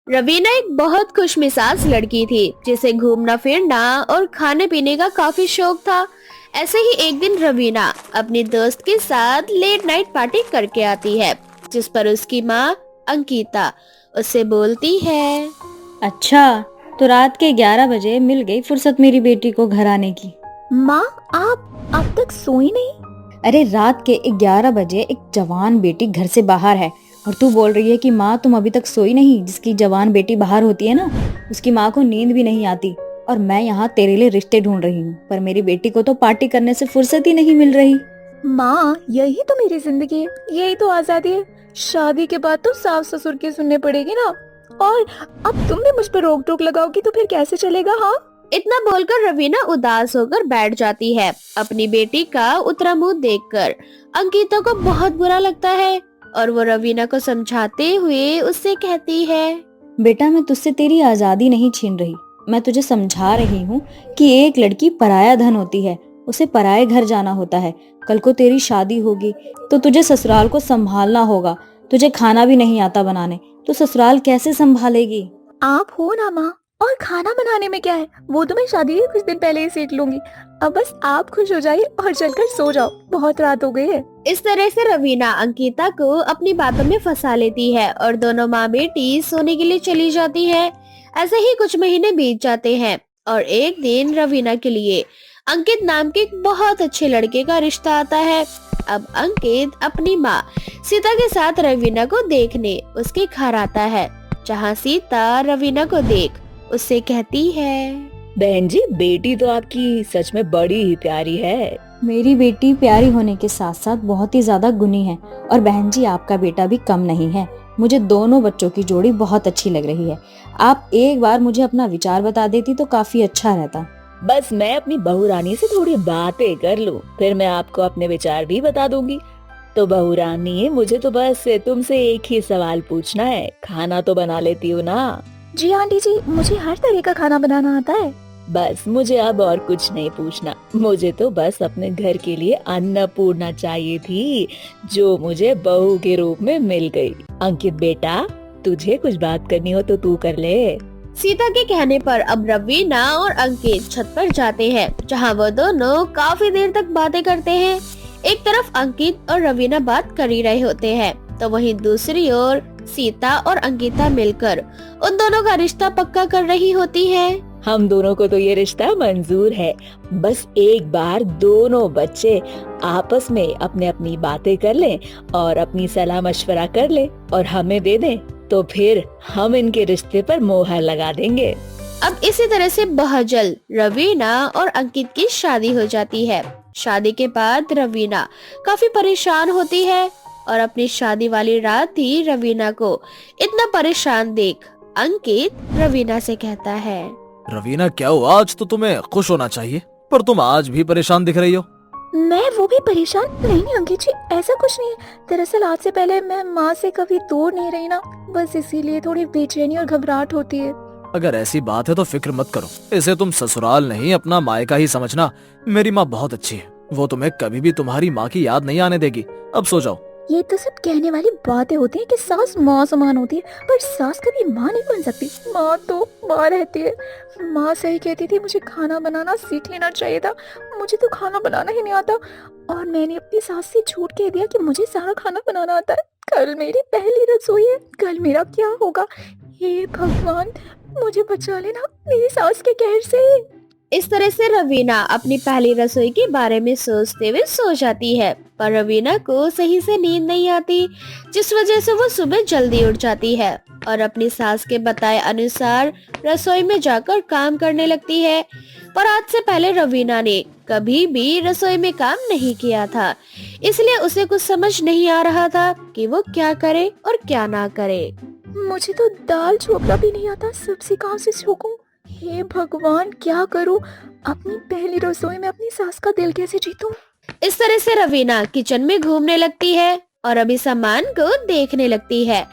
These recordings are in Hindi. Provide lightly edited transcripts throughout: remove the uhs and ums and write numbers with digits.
रवीना एक बहुत खुशमिजाज लड़की थी जिसे घूमना फिरना और खाने पीने का काफी शौक था। ऐसे ही एक दिन रवीना अपनी दोस्त के साथ लेट नाइट पार्टी करके आती है, जिस पर उसकी माँ अंकिता उससे बोलती है। अच्छा, तो रात के 11 बजे मिल गई फुर्सत मेरी बेटी को घर आने की। माँ, आप अब तक सोई नहीं? अरे रात के 11 बजे एक जवान बेटी घर से बाहर है और तू बोल रही है कि माँ तुम अभी तक सोई नहीं। जिसकी जवान बेटी बाहर होती है ना, उसकी माँ को नींद भी नहीं आती। और मैं यहाँ तेरे लिए रिश्ते ढूंढ रही हूँ, पर मेरी बेटी को तो पार्टी करने से फुर्सत ही नहीं मिल रही। माँ, यही तो मेरी जिंदगी है, यही तो आजादी है। शादी के बाद तो सास ससुर की सुनने पड़ेगी ना। और अब तुम भी मुझ पर रोक टोक लगाओगी तो फिर कैसे चलेगा? हाँ, इतना बोलकर रवीना उदास होकर बैठ जाती है। अपनी बेटी का उतरा मुंह देखकर अंकिता को बहुत बुरा लगता है और वो रवीना को समझाते हुए उससे कहती है। बेटा, मैं तुझसे तेरी आजादी नहीं छीन रही, मैं तुझे समझा रही हूँ कि एक लड़की पराया धन होती है, उसे पराये घर जाना होता है। कल को तेरी शादी होगी तो तुझे ससुराल को संभालना होगा। तुझे खाना भी नहीं आता बनाने, तो ससुराल कैसे संभालेगी? आप हो ना माँ। और खाना बनाने में क्या है, वो तो मैं शादी के कुछ दिन पहले ही सीख लूंगी। अब बस आप खुश हो जाइए और चलकर सो जाओ, बहुत रात हो गई है। इस तरह से रवीना अंकिता को अपनी बातों में फंसा लेती है और दोनों माँ बेटी सोने के लिए चली जाती है। ऐसे ही कुछ महीने बीत जाते हैं और एक दिन रवीना के लिए अंकित नाम के एक बहुत अच्छे लड़के का रिश्ता आता है। अब अंकित अपनी माँ सीता के साथ रवीना को देखने उसके घर आता है, जहाँ सीता रवीना को देख उससे कहती है। बहन जी, बेटी तो आपकी सच में बड़ी ही प्यारी है। मेरी बेटी प्यारी होने के साथ साथ बहुत ही ज्यादा गुणी है। और बहन जी, आपका बेटा भी कम नहीं है। मुझे दोनों बच्चों की जोड़ी बहुत अच्छी लग रही है। आप एक बार मुझे अपना विचार बता देती तो काफी अच्छा रहता। बस मैं अपनी बहू रानी से थोड़ी बातें कर लूं, फिर मैं आपको अपने विचार भी बता दूंगी। तो बहू रानी, मुझे तो बस तुमसे एक ही सवाल पूछना है, खाना तो बना लेती हो ना? जी आंटी जी, मुझे हर तरह का खाना बनाना आता है। बस मुझे अब और कुछ नहीं पूछना। मुझे तो बस अपने घर के लिए अन्नपूर्णा चाहिए थी, जो मुझे बहू के रूप में मिल गई। अंकित बेटा, तुझे कुछ बात करनी हो तो तू कर ले। सीता के कहने पर अब रवीना और अंकित छत पर जाते हैं, जहां वो दोनों काफी देर तक बातें करते हैं। एक तरफ अंकित और रवीना बात कर ही रहे होते हैं, तो वहीं दूसरी ओर सीता और अंकिता मिलकर उन दोनों का रिश्ता पक्का कर रही होती है। हम दोनों को तो ये रिश्ता मंजूर है। बस एक बार दोनों बच्चे आपस में अपने अपनी बातें कर लें और अपनी सलाह मशवरा कर लें और हमें दे दें, तो फिर हम इनके रिश्ते पर मोहर लगा देंगे। अब इसी तरह से बहुत जल्द रवीना और अंकित की शादी हो जाती है। शादी के बाद रवीना काफी परेशान होती है और अपनी शादी वाली रात ही रवीना को इतना परेशान देख अंकित रवीना से कहता है। रवीना, क्या हुआ? आज तो तुम्हें खुश होना चाहिए, पर तुम आज भी परेशान दिख रही हो। मैं वो भी परेशान नहीं अंकित जी, ऐसा कुछ नहीं है। दरअसल आज से पहले मैं माँ से कभी दूर नहीं रही ना, बस इसीलिए थोड़ी बेचैनी और घबराहट होती है। अगर ऐसी बात है तो फिक्र मत करो, इसे तुम ससुराल नहीं अपना मायका ही समझना। मेरी माँ बहुत अच्छी है, वो तुम्हें कभी भी तुम्हारी माँ की याद नहीं आने देगी। अब सो जाओ। ये तो सब कहने वाली बातें होती हैं कि सास माँ समान होती है, पर सास कभी माँ नहीं बन सकती। माँ तो माँ रहती है। माँ सही कहती थी, मुझे खाना बनाना सीख लेना चाहिए था। मुझे तो खाना बनाना ही नहीं आता और मैंने अपनी सास से झूठ कह दिया कि मुझे सारा खाना बनाना आता है। कल मेरी पहली रसोई है, कल मेरा क्या होगा? हे भगवान, मुझे बचा लेना मेरी सास के कहर से। इस तरह से रवीना अपनी पहली रसोई के बारे में सोचते हुए सो जाती है, पर रवीना को सही से नींद नहीं आती, जिस वजह से वो सुबह जल्दी उठ जाती है और अपनी सास के बताए अनुसार रसोई में जाकर काम करने लगती है। पर आज से पहले रवीना ने कभी भी रसोई में काम नहीं किया था, इसलिए उसे कुछ समझ नहीं आ रहा था कि वो क्या करे और क्या ना करे। मुझे तो दाल छोकना भी नहीं आता, सब्जी कहाँ से छोकूं? हे भगवान, क्या करूं? अपनी पहली रसोई में अपनी सास का दिल कैसे जीतूं? इस तरह से रवीना किचन में घूमने लगती है और अभी सामान को देखने लगती है।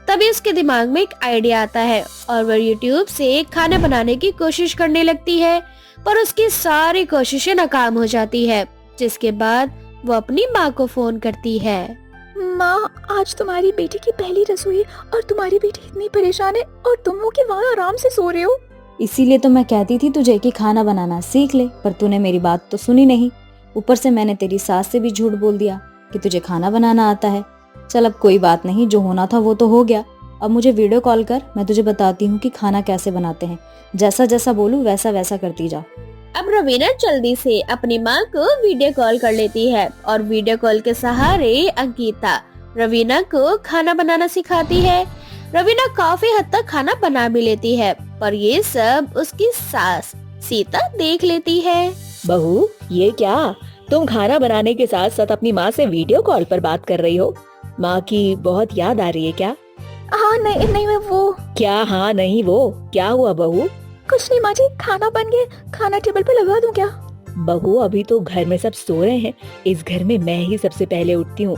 तभी उसके दिमाग में एक आइडिया आता है और वह यूट्यूब से खाना बनाने की कोशिश करने लगती है, पर उसकी सारी कोशिशें नाकाम हो जाती है। जिसके बाद वो अपनी माँ को फोन करती है। माँ, आज तुम्हारी बेटी की पहली रसोई और तुम्हारी बेटी इतनी परेशान है और तुम हो कि वहाँ आराम से सो रहे हो। इसीलिए तो मैं कहती थी तुझे कि खाना बनाना सीख ले, पर तूने मेरी बात तो सुनी नहीं। ऊपर से मैंने तेरी सास से भी झूठ बोल दिया कि तुझे खाना बनाना आता है। चल अब कोई बात नहीं, जो होना था वो तो हो गया। अब मुझे वीडियो कॉल कर, मैं तुझे बताती हूँ कि खाना कैसे बनाते हैं। जैसा जैसा बोलूँ वैसा वैसा करती जा। अब रवीना जल्दी से अपनी माँ को वीडियो कॉल कर लेती है और वीडियो कॉल के सहारे अंकिता रवीना को खाना बनाना सिखाती है। रवीना काफी हद तक खाना बना भी लेती है, पर ये सब उसकी सास सीता देख लेती है। बहू, ये क्या? तुम खाना बनाने के साथ साथ अपनी माँ से वीडियो कॉल पर बात कर रही हो? माँ की बहुत याद आ रही है क्या? हाँ नहीं नहीं, मैं वो क्या हाँ नहीं वो? क्या हुआ बहू? कुछ नहीं माँ जी, खाना बन गया। खाना टेबल पे लगा दूं क्या? बहू, अभी तो घर में सब सो रहे हैं। इस घर में मैं ही सबसे पहले उठती हूँ,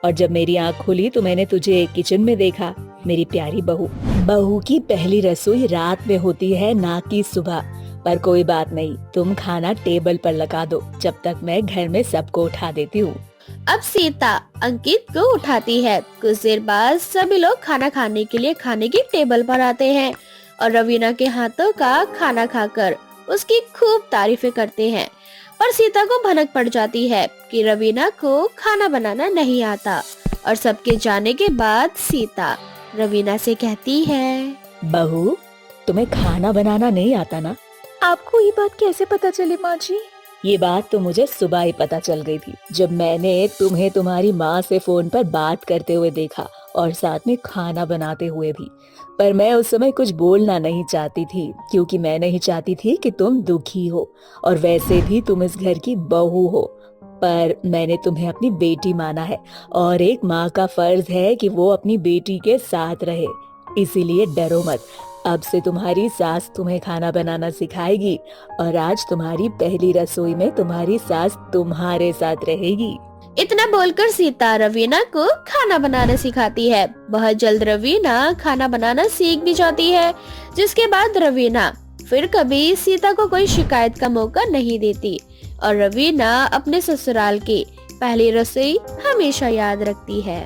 और जब मेरी आँख खुली तो मैंने तुझे किचन में देखा। मेरी प्यारी बहू, बहू की पहली रसोई रात में होती है, ना कि सुबह। पर कोई बात नहीं, तुम खाना टेबल पर लगा दो, जब तक मैं घर में सबको उठा देती हूँ। अब सीता अंकित को उठाती है। कुछ देर बाद सभी लोग खाना खाने के लिए खाने की टेबल पर आते हैं और रवीना के हाथों का खाना खाकर उसकी खूब तारीफें करते हैं। पर सीता को भनक पड़ जाती है कि रवीना को खाना बनाना नहीं आता, और सबके जाने के बाद सीता रवीना से कहती है, बहू, तुम्हें खाना बनाना नहीं आता ना? आपको ये बात कैसे पता चली माँ जी? ये बात तो मुझे सुबह ही पता चल गई थी, जब मैंने तुम्हें तुम्हारी माँ से फोन पर बात करते हुए देखा और साथ में खाना बनाते हुए भी। पर मैं उस समय कुछ बोलना नहीं चाहती थी, क्योंकि मैं नहीं चाहती थी कि तुम दुखी हो, और वैसे भी तुम इस घर की बहू हो। पर मैंने तुम्हें अपनी बेटी माना है, और एक माँ का फर्ज है कि वो अपनी बेटी के साथ रहे। इसीलिए डरो मत, अब से तुम्हारी सास तुम्हें खाना बनाना सिखाएगी, और आज तुम्हारी पहली रसोई में तुम्हारी सास तुम्हारे साथ रहेगी। इतना बोलकर सीता रवीना को खाना बनाना सिखाती है। बहुत जल्द रवीना खाना बनाना सीख भी जाती है, जिसके बाद रवीना फिर कभी सीता को कोई शिकायत का मौका नहीं देती, और रवीना अपने ससुराल की पहली रसोई हमेशा याद रखती है।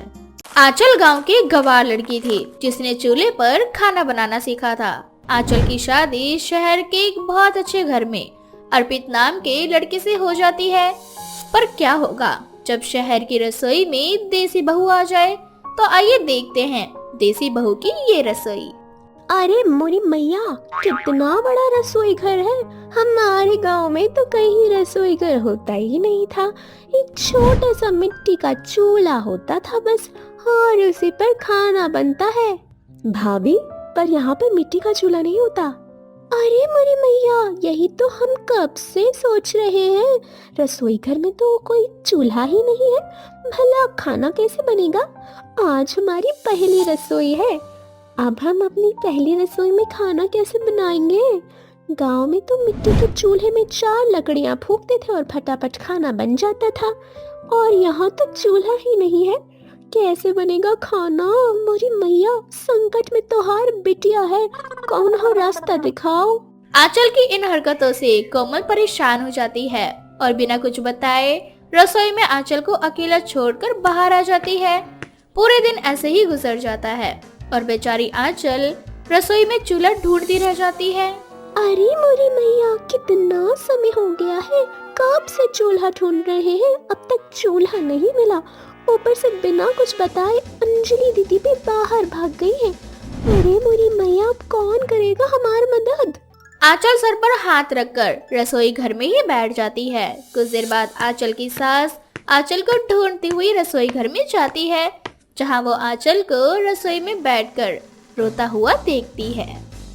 आंचल गांव की गवार लड़की थी, जिसने चूल्हे पर खाना बनाना सीखा था। आंचल की शादी शहर के एक बहुत अच्छे घर में अर्पित नाम के लड़के से हो जाती है। पर क्या होगा जब शहर की रसोई में देसी बहू आ जाए? तो आइए देखते हैं देसी बहू की ये रसोई। अरे मोरी मैया, कितना बड़ा रसोई घर है। हमारे गांव में तो कहीं रसोई घर होता ही नहीं था। एक छोटा सा मिट्टी का चूल्हा होता था बस, और उसी पर खाना बनता है। भाभी, पर यहाँ पर मिट्टी का चूल्हा नहीं होता। अरे मोरी मैया, यही तो हम कब से सोच रहे हैं। रसोई घर में तो कोई चूल्हा ही नहीं है, भला खाना कैसे बनेगा? आज हमारी पहली रसोई है। अब हम अपनी पहली रसोई में खाना कैसे बनाएंगे? गांव में तो मिट्टी के चूल्हे में 4 लकड़ियां फूंकते थे और फटाफट खाना बन जाता था, और यहाँ तो चूल्हा ही नहीं है। कैसे बनेगा खाना? मोरी मैया, संकट में तो हार बिटिया है, कौन हो रास्ता दिखाओ। आंचल की इन हरकतों से कोमल परेशान हो जाती है और बिना कुछ बताए रसोई में आंचल को अकेला छोड़कर बाहर आ जाती है। पूरे दिन ऐसे ही गुजर जाता है और बेचारी आंचल रसोई में चूल्हा ढूंढती रह जाती है। अरे मोरी मैया, कितना समय हो गया है, कब से चूल्हा ढूंढ रहे हैं, अब तक चूल्हा नहीं मिला। ऊपर से बिना कुछ बताए अंजलि दीदी भी बाहर भाग गई है। अरे मोरी मैया, अब कौन करेगा हमारी मदद? आंचल सर पर हाथ रखकर रसोई घर में ही बैठ जाती है। कुछ देर बाद आंचल की सास आंचल को ढूंढती हुई रसोई घर में जाती है, जहां वो आंचल को रसोई में बैठकर रोता हुआ देखती है।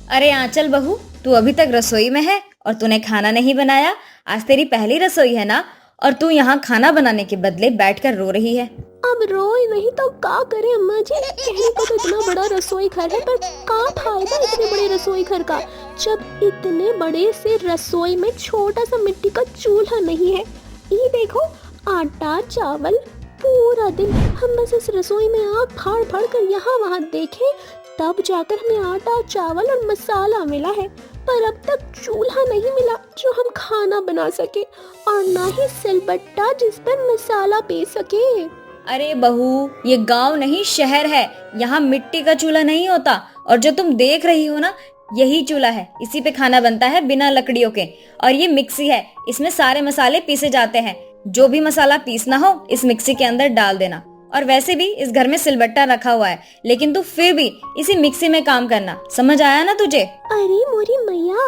अरे आंचल बहू, तू अभी तक रसोई में है और तूने खाना नहीं बनाया? आज तेरी पहली रसोई है ना, और तू यहाँ खाना बनाने के बदले बैठकर रो रही है। अब रोए नहीं तो क्या करे अम्मा जी? कहने को तो इतना बड़ा रसोई घर है, पर क्या फायदा इतने बड़े रसोई घर का, जब इतने बड़े से रसोई में छोटा सा मिट्टी का चूल्हा नहीं है। ये देखो, आटा चावल, पूरा दिन हम बस इस रसोई में आग फाड़ फाड़ कर यहाँ वहाँ देखे, तब जाकर हमें आटा चावल और मसाला मिला है। पर अब तक चूल्हा नहीं मिला जो हम खाना बना सके, और ना ही सिलबट्टा जिस पर मसाला पीस सके। अरे बहू, ये गांव नहीं शहर है, यहाँ मिट्टी का चूल्हा नहीं होता। और जो तुम देख रही हो ना, यही चूल्हा है, इसी पे खाना बनता है बिना लकड़ियों के। और ये मिक्सी है, इसमें सारे मसाले पीसे जाते हैं। जो भी मसाला पीसना हो इस मिक्सी के अंदर डाल देना। और वैसे भी इस घर में सिलबट्टा रखा हुआ है, लेकिन तू फिर भी इसी मिक्सी में काम करना। समझ आया ना तुझे? अरे मोरी मैया,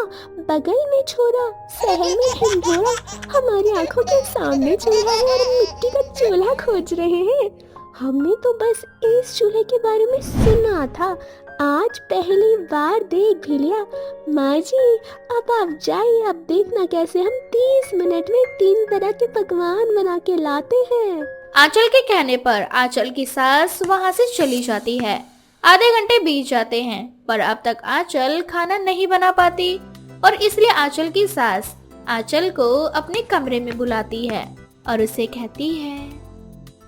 बगल में छोरा, शहर में ढिंढोरा, हमारी आंखों के सामने चूल्हा है और मिट्टी का चूल्हा खोज रहे हैं। हमने तो बस इस चूल्हे के बारे में सुना था, आज पहली बार देख भी लिया। माँ जी, अब आप जाइए, अब देखना कैसे हम 30 मिनट में 3 तरह के पकवान बना के लाते हैं। आंचल के कहने पर आंचल की सास वहां से चली जाती है। आधे घंटे बीत जाते हैं, पर अब तक आंचल खाना नहीं बना पाती और इसलिए आंचल की सास आंचल को अपने कमरे में बुलाती है और उसे कहती है,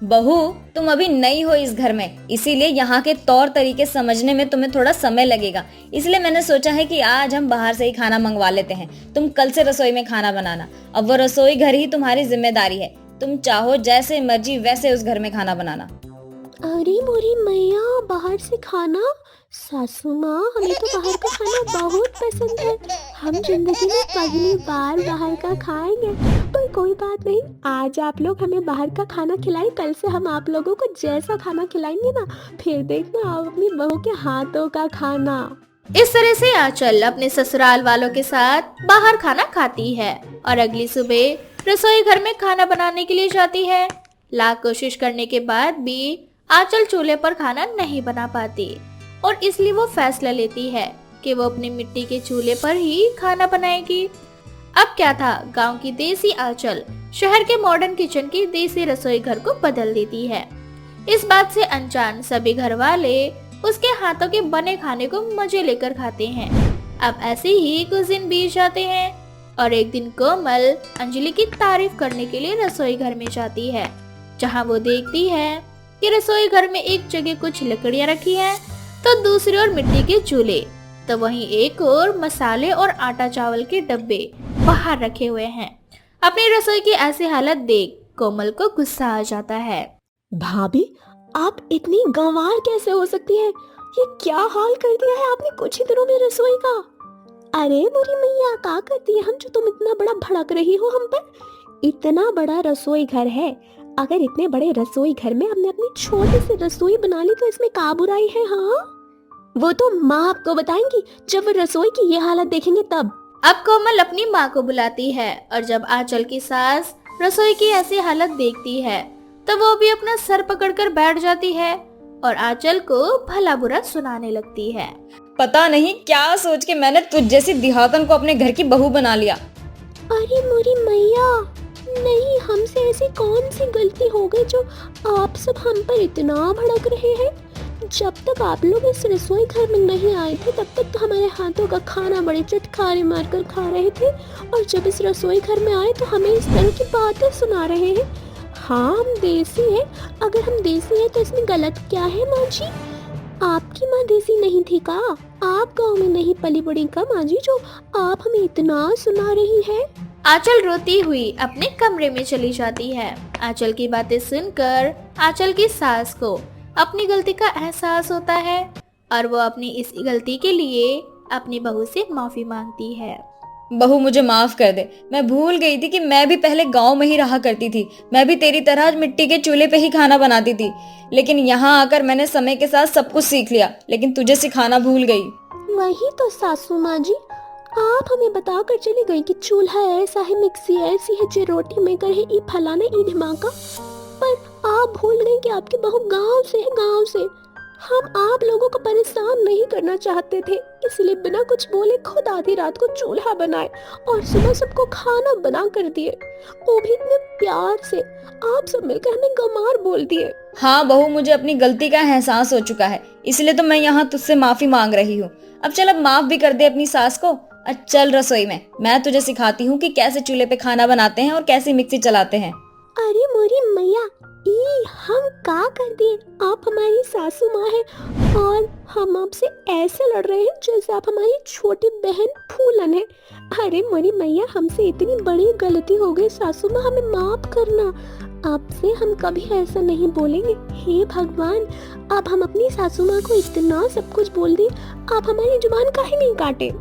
बहू, तुम अभी नई हो इस घर में, इसीलिए यहाँ के तौर तरीके समझने में तुम्हें थोड़ा समय लगेगा। इसलिए मैंने सोचा है कि आज हम बाहर से ही खाना मंगवा लेते हैं। तुम कल से रसोई में खाना बनाना। अब वो रसोई घर ही तुम्हारी जिम्मेदारी है। तुम चाहो जैसे मर्जी वैसे उस घर में खाना बनाना। अरे मोरी मैया, बाहर से खाना? सासू माँ, हमें तो बाहर का खाना बहुत पसंद है। हम जिंदगी में पहली बार बाहर का खाएंगे। पर कोई बात नहीं, आज आप लोग हमें बाहर का खाना खिलाएं, कल से हम आप लोगों को जैसा खाना खिलाएंगे ना, फिर देखना आप अपनी बहू के हाथों का खाना। इस तरह से आंचल अपने ससुराल वालों के साथ बाहर खाना खाती है और अगली सुबह रसोई घर में खाना बनाने के लिए जाती है। लाख कोशिश करने के बाद भी आंचल चूल्हे पर खाना नहीं बना पाती और इसलिए वो फैसला लेती है कि वो अपने मिट्टी के चूल्हे पर ही खाना बनाएगी। अब क्या था, गांव की देसी आंचल शहर के मॉडर्न किचन की देसी रसोई घर को बदल देती है। इस बात से अनजान सभी घर वाले उसके हाथों के बने खाने को मजे लेकर खाते हैं। अब ऐसे ही कुछ दिन बीत जाते हैं और एक दिन कोमल अंजलि की तारीफ करने के लिए रसोई घर में जाती है, जहां वो देखती है कि रसोई घर में एक जगह कुछ लकड़ियां रखी हैं, तो दूसरी ओर मिट्टी के चूल्हे, तो वहीं एक और मसाले और आटा चावल के डब्बे बाहर रखे हुए हैं। अपनी रसोई की ऐसी हालत देख कोमल को गुस्सा आ जाता है। भाभी, आप इतनी गंवार कैसे हो सकती है? ये क्या हाल कर दिया है आपने कुछ ही दिनों में रसोई का। अरे मोरी मैया, क्या करती है हम जो तुम इतना बड़ा भड़क रही हो हम पर? इतना बड़ा रसोई घर है, अगर इतने बड़े रसोई घर में हमने अपनी छोटी सी रसोई बना ली तो इसमें क्या बुराई है? हाँ, वो तो माँ आपको बताएंगी जब वो रसोई की ये हालत देखेंगे तब। अब कोमल अपनी माँ को बुलाती है और जब आंचल की सास रसोई की ऐसी हालत देखती है तो वो भी अपना सर पकड़कर बैठ जाती है और आंचल को भला बुरा सुनाने लगती है। पता नहीं क्या सोच के मैंने तुझ जैसी दिहातन को अपने घर की बहू बना लिया। अरे मोरी मैया, नहीं, हमसे ऐसी कौन सी गलती हो गई जो आप सब हम पर इतना भड़क रहे हैं? जब तक आप लोग इस रसोई घर में नहीं आए थे तब तक तो हमारे हाथों का खाना बड़े चटखारे मारकर खा रहे थे, और जब इस रसोई घर में आए तो हमें इस तरह की बातें सुना रहे हैं। हाँ, हम देसी हैं। अगर हम देसी हैं तो इसमें गलत क्या है माँ जी? आपकी माँ देसी नहीं थी का? आप गांव में नहीं पली बड़ी का माँ जी जो आप हमें इतना सुना रही है? आंचल रोती हुई अपने कमरे में चली जाती है। आंचल की बातें सुनकर आंचल की सास को अपनी गलती का एहसास होता है और वो अपनी इस गलती के लिए अपनी बहू से माफी मांगती है। बहू, मुझे माफ कर दे। मैं भूल गई थी कि मैं भी पहले गांव में ही रहा करती थी। मैं भी तेरी तरह मिट्टी के चूल्हे पे ही खाना बनाती थी, लेकिन यहाँ आकर मैंने समय के साथ सब कुछ सीख लिया, लेकिन तुझे सिखाना भूल गई। वही तो सासू माँ जी, आप हमें बता कर चली गई कि चूल्हा ऐसा है, मिक्सी ऐसी है, जे रोटी मेकर है, ई फलाना ई ढिमाका। पर आप भूल गई कि आपकी बहू गांव से है, गांव से। हम आप लोगों को परेशान नहीं करना चाहते थे, इसलिए बिना कुछ बोले खुद आधी रात को चूल्हा बनाए और सुबह सबको खाना बना कर दिए, वो भी इतने प्यार से। आप सब मिलकर हमें गंवार बोल दिए। हाँ बहू, मुझे अपनी गलती का एहसास हो चुका है, इसलिए तो मैं यहाँ तुझसे माफी मांग रही हूँ। अब चल, अब माफ भी कर दे अपनी सास को। चल रसोई में, मैं तुझे सिखाती हूँ कि कैसे चूल्हे पे खाना बनाते हैं और कैसे मिक्सी चलाते हैं। अरे मोरी मैया, हम का कर दिए? आप हमारी सासू माँ हैं और हम आपसे ऐसे लड़ रहे हैं जैसे आप हमारी छोटी बहन फूलन है। अरे मोरी मैया, हमसे इतनी बड़ी गलती हो गई सासू माँ, हमें माफ करना। आपसे हम कभी ऐसा नहीं बोलेंगे। हे भगवान, आप हम अपनी सासू माँ को इतना सब कुछ बोल दें, आप हमारी जुबान काहे नहीं काटे।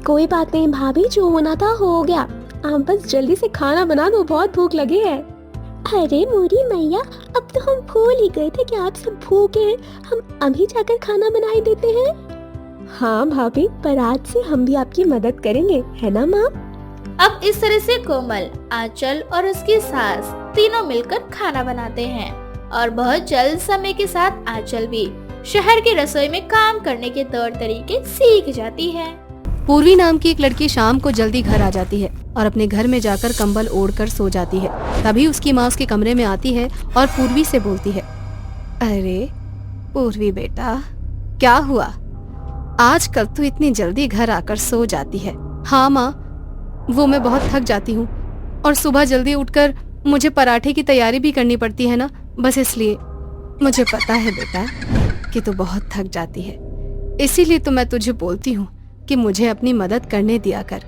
कोई बात नहीं भाभी, जो होना था हो गया। आप बस जल्दी से खाना बना दो, बहुत भूख लगी है। अरे मोरी मैया, अब तो हम भूल ही गए थे कि आप सब भूखे हैं। हम अभी जाकर खाना बनाई देते हैं। हाँ भाभी, पर आज से हम भी आपकी मदद करेंगे, है ना माँ? अब इस तरह से कोमल, आंचल और उसकी सास तीनों मिलकर खाना बनाते हैं और बहुत जल्द समय के साथ आंचल भी शहर की रसोई में काम करने के तौर तरीके सीख जाती है। पूर्वी नाम की एक लड़की शाम को जल्दी घर आ जाती है और अपने घर में जाकर कंबल ओढ़कर सो जाती है। तभी उसकी माँ उसके कमरे में आती है और पूर्वी से बोलती है, अरे पूर्वी बेटा, क्या हुआ? आजकल तू इतनी जल्दी घर आकर सो जाती है। हाँ माँ, वो मैं बहुत थक जाती हूँ और सुबह जल्दी उठकर मुझे पराठे की तैयारी भी करनी पड़ती है ना, बस इसलिए। मुझे पता है बेटा कि तू बहुत थक जाती है, इसीलिए तो मैं तुझे बोलती हूँ कि मुझे अपनी मदद करने दिया कर।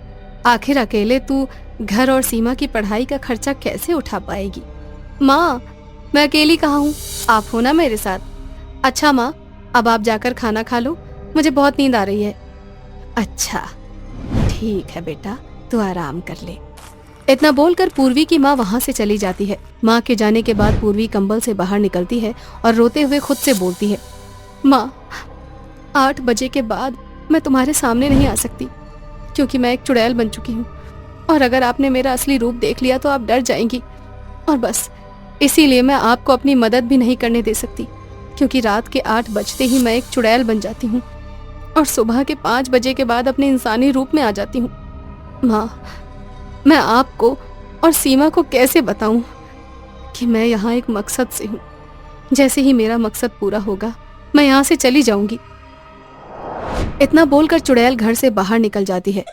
आखिर अकेले तू घर और सीमा की पढ़ाई का खर्चा कैसे उठा पाएगी? माँ, मैं अकेली कहाँ हूँ, आप हो ना मेरे साथ। अच्छा माँ, अब आप जाकर खाना खा लो, मुझे बहुत नींद आ रही है। अच्छा ठीक है बेटा, तू आराम कर ले। इतना बोलकर पूर्वी की माँ वहाँ से चली जाती है। माँ के जाने के बाद पूर्वी कंबल से बाहर निकलती है और रोते हुए खुद से बोलती है, माँ 8 बजे के बाद मैं तुम्हारे सामने नहीं आ सकती, क्योंकि मैं एक चुड़ैल बन चुकी हूँ और अगर आपने मेरा असली रूप देख लिया तो आप डर जाएंगी, और बस इसीलिए मैं आपको अपनी मदद भी नहीं करने दे सकती, क्योंकि रात के 8 बजते ही मैं एक चुड़ैल बन जाती हूँ और सुबह के 5 बजे के बाद अपने इंसानी रूप में आ जाती हूँ। माँ, मैं आपको और सीमा को कैसे बताऊं कि मैं यहाँ एक मकसद से हूँ। जैसे ही मेरा मकसद पूरा होगा मैं यहाँ से चली जाऊंगी। इतना बोलकर चुड़ैल घर से बाहर निकल जाती है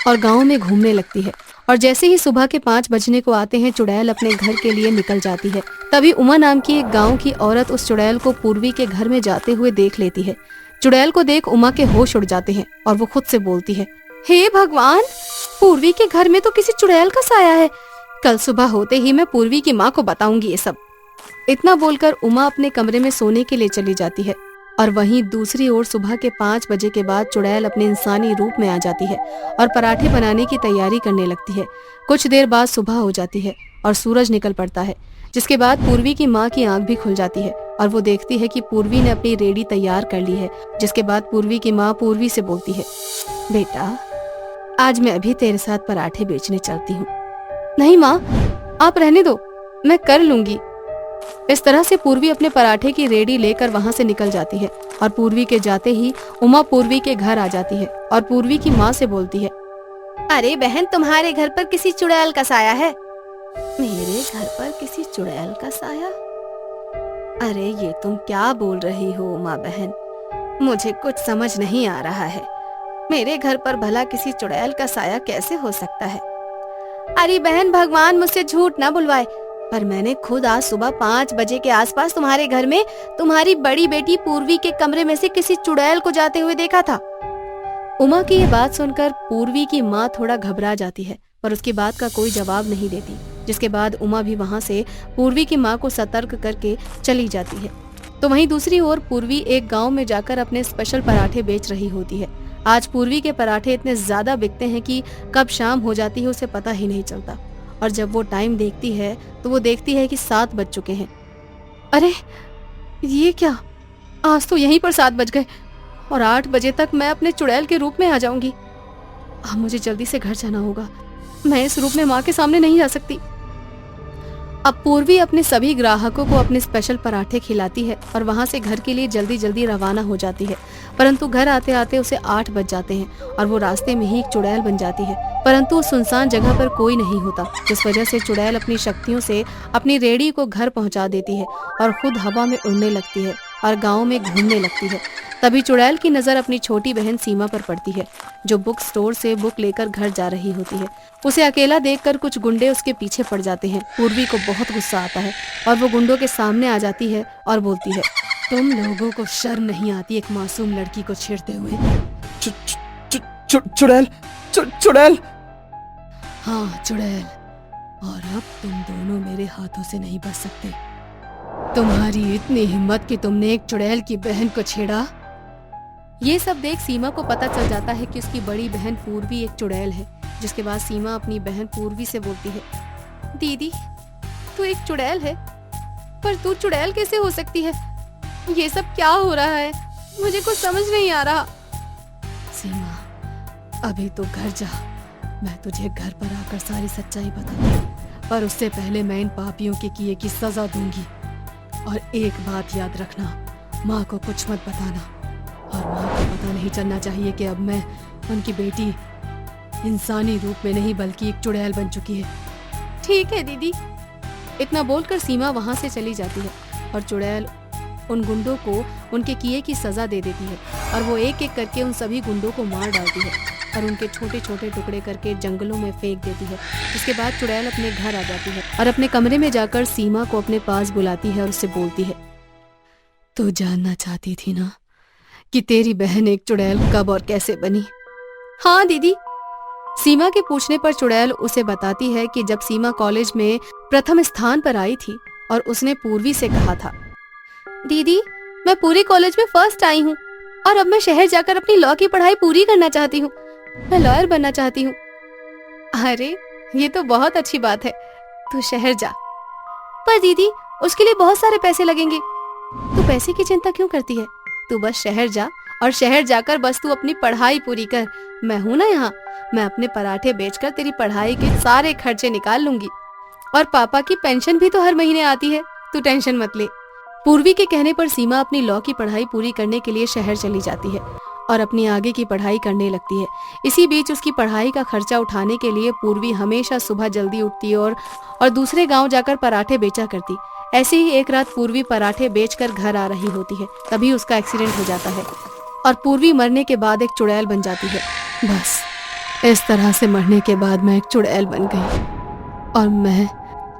और गांव में घूमने लगती है, और जैसे ही सुबह के 5 बजने को आते हैं चुड़ैल अपने घर के लिए निकल जाती है। तभी उमा नाम की एक गाँव की औरत उस चुड़ैल को पूर्वी के घर में जाते हुए देख लेती है। चुड़ैल को देख उमा के होश उड़ जाते हैं और वो खुद से बोलती है, हे भगवान, पूर्वी के घर में तो किसी चुड़ैल का साया है। कल सुबह होते ही मैं पूर्वी की माँ को बताऊंगी ये सब। इतना बोलकर उमा अपने कमरे में सोने के लिए चली जाती है, और वहीं दूसरी ओर सुबह के 5 बजे के बाद चुड़ैल अपने इंसानी रूप में आ जाती है और पराठे बनाने की तैयारी करने लगती है। कुछ देर बाद सुबह हो जाती है और सूरज निकल पड़ता है, जिसके बाद पूर्वी की माँ की आंख भी खुल जाती है और वो देखती है कि पूर्वी ने अपनी रेडी तैयार कर ली है। जिसके बाद पूर्वी की माँ पूर्वी से बोलती है, बेटा आज मैं अभी तेरे साथ पराठे बेचने चलती हूँ। नहीं माँ, आप रहने दो, मैं कर लूंगी। इस तरह से पूर्वी अपने पराठे की रेडी लेकर वहाँ से निकल जाती है, और पूर्वी के जाते ही उमा पूर्वी के घर आ जाती है और पूर्वी की माँ से बोलती है, अरे बहन, तुम्हारे घर पर किसी चुड़ैल का साया है। मेरे घर पर किसी चुड़ैल का साया? अरे ये तुम क्या बोल रही हो उमा बहन, मुझे कुछ समझ नहीं आ रहा है। मेरे घर पर भला किसी चुड़ैल का साया कैसे हो सकता है? अरे बहन, भगवान मुझसे झूठ ना बुलवाए, पर मैंने खुद आज सुबह 5 बजे के आसपास तुम्हारे घर में तुम्हारी बड़ी बेटी पूर्वी के कमरे में से किसी चुड़ैल को जाते हुए देखा था। उमा की ये बात सुनकर पूर्वी की माँ थोड़ा घबरा जाती है, पर उसकी बात का कोई जवाब नहीं देती। जिसके बाद उमा भी वहाँ से पूर्वी की माँ को सतर्क करके चली जाती है। तो वहीं दूसरी ओर पूर्वी एक गाँव में जाकर अपने स्पेशल पराठे बेच रही होती है। आज पूर्वी के पराठे इतने ज्यादा बिकते हैं कि कब शाम हो जाती है उसे पता ही नहीं चलता, और जब वो टाइम देखती है तो वो देखती है कि 7 बज चुके हैं। अरे ये क्या, आज तो यहीं पर 7 बज गए और 8 बजे तक मैं अपने चुड़ैल के रूप में आ जाऊंगी। अब मुझे जल्दी से घर जाना होगा, मैं इस रूप में माँ के सामने नहीं जा सकती। अब पूर्वी अपने सभी ग्राहकों को अपने स्पेशल पराठे खिलाती है और वहाँ से घर के लिए जल्दी जल्दी रवाना हो जाती है, परंतु घर आते आते उसे 8 बज जाते हैं और वो रास्ते में ही एक चुड़ैल बन जाती है, परंतु उस सुनसान जगह पर कोई नहीं होता, जिस वजह से चुड़ैल अपनी शक्तियों से अपनी रेडी को घर पहुँचा देती है और खुद हवा में उड़ने लगती है और गाँव में घूमने लगती है। तभी चुड़ैल की नजर अपनी छोटी बहन सीमा पर पड़ती है, जो बुक स्टोर से बुक लेकर घर जा रही होती है। उसे अकेला देखकर कुछ गुंडे उसके पीछे पड़ जाते हैं। पूर्वी को बहुत गुस्सा आता है और वो गुंडों के सामने आ जाती है और बोलती है, तुम लोगों को शर्म नहीं आती एक मासूम लड़की को छेड़ते हुए? चुड़ैल? चुड़ैल? हाँ चुड़ैल, और अब तुम दोनों मेरे हाथों से नहीं बच सकते। तुम्हारी इतनी हिम्मत कि तुमने एक चुड़ैल की बहन को छेड़ा। ये सब देख सीमा को पता चल जाता है कि उसकी बड़ी बहन पूर्वी एक चुड़ैल है। जिसके बाद सीमा अपनी बहन पूर्वी से बोलती है, दीदी तू एक चुड़ैल है, पर तू चुड़ैल कैसे हो सकती है? ये सब क्या हो रहा है? मुझे कुछ समझ नहीं आ रहा। सीमा अभी तो घर जा, मैं तुझे घर पर आकर सारी सच्चाई बताऊंगी, पर उससे पहले मैं इन पापियों के किए की सजा दूंगी। और एक बात याद रखना, माँ को कुछ मत बताना, और माँ को पता नहीं चलना चाहिए कि अब मैं उनकी बेटी इंसानी रूप में नहीं बल्कि एक चुड़ैल बन चुकी है। ठीक है दीदी। इतना बोलकर सीमा वहां से चली जाती है और चुड़ैल उन गुंडों को उनके किए की सजा दे देती है और वो एक एक करके उन सभी गुंडों को मार डालती है और उनके छोटे छोटे टुकड़े करके जंगलों में फेंक देती है। इसके बाद चुड़ैल अपने घर आ जाती है और अपने कमरे में जाकर सीमा को अपने पास बुलाती है और उससे बोलती है, तू जानना चाहती थी ना कि तेरी बहन एक चुड़ैल कब और कैसे बनी? हाँ दीदी। सीमा के पूछने पर चुड़ैल उसे बताती है कि जब सीमा कॉलेज में प्रथम स्थान पर आई थी और उसने पूर्वी से कहा था, दीदी मैं पूरे कॉलेज में फर्स्ट आई हूँ और अब मैं शहर जाकर अपनी लॉ की पढ़ाई पूरी करना चाहती हूँ, मैं लॉयर बनना चाहती हूँ। अरे ये तो बहुत अच्छी बात है, तू शहर जा। पर दीदी उसके लिए बहुत सारे पैसे लगेंगे। तू पैसे की चिंता क्यों करती है? तू बस शहर जा और शहर जाकर बस तू अपनी पढ़ाई पूरी कर। मैं हूं ना यहाँ, मैं अपने पराठे बेचकर तेरी पढ़ाई के सारे खर्चे निकाल लूंगी और पापा की पेंशन भी तो हर महीने आती है, तू टेंशन मत ले। पूर्वी के कहने पर सीमा अपनी लॉ की पढ़ाई पूरी करने के लिए शहर चली जाती है और अपनी आगे की पढ़ाई करने लगती है। इसी बीच उसकी पढ़ाई का खर्चा उठाने के लिए पूर्वी हमेशा सुबह जल्दी उठती और दूसरे गांव जाकर पराठे बेचा करती। ऐसे ही एक रात पूर्वी पराठे बेचकर घर आ रही होती है, तभी उसका एक्सीडेंट हो जाता है और पूर्वी मरने के बाद एक चुड़ैल बन जाती है। बस इस तरह से मरने के बाद मैं एक चुड़ैल बन गई और मैं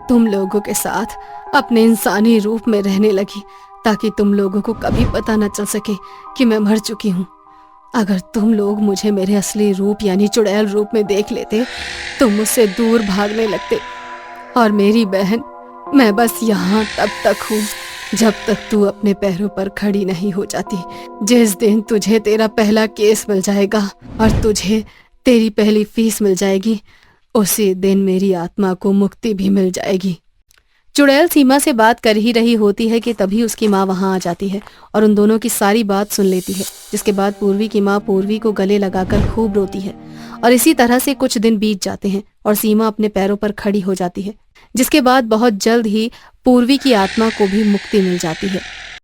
तुम लोगों के साथ अपने इंसानी रूप में रहने लगी ताकि तुम लोगों को कभी पता न चल सके कि मैं मर चुकी हूँ। अगर तुम लोग मुझे मेरे असली रूप यानी चुड़ैल रूप में देख लेते तो मुझसे दूर भागने लगते। और मेरी बहन, मैं बस यहाँ तब तक हूँ जब तक तू अपने पैरों पर खड़ी नहीं हो जाती। जिस दिन तुझे तेरा पहला केस मिल जाएगा और तुझे तेरी पहली फीस मिल जाएगी, उसी दिन मेरी आत्मा को मुक्ति भी मिल जाएगी। चुड़ैल सीमा से बात कर ही रही होती है कि तभी उसकी माँ वहां आ जाती है और उन दोनों की सारी बात सुन लेती है। जिसके बाद पूर्वी की माँ पूर्वी को गले लगाकर खूब रोती है और इसी तरह से कुछ दिन बीत जाते हैं और सीमा अपने पैरों पर खड़ी हो जाती है। जिसके बाद बहुत जल्द ही पूर्वी की आत्मा को भी मुक्ति मिल जाती है।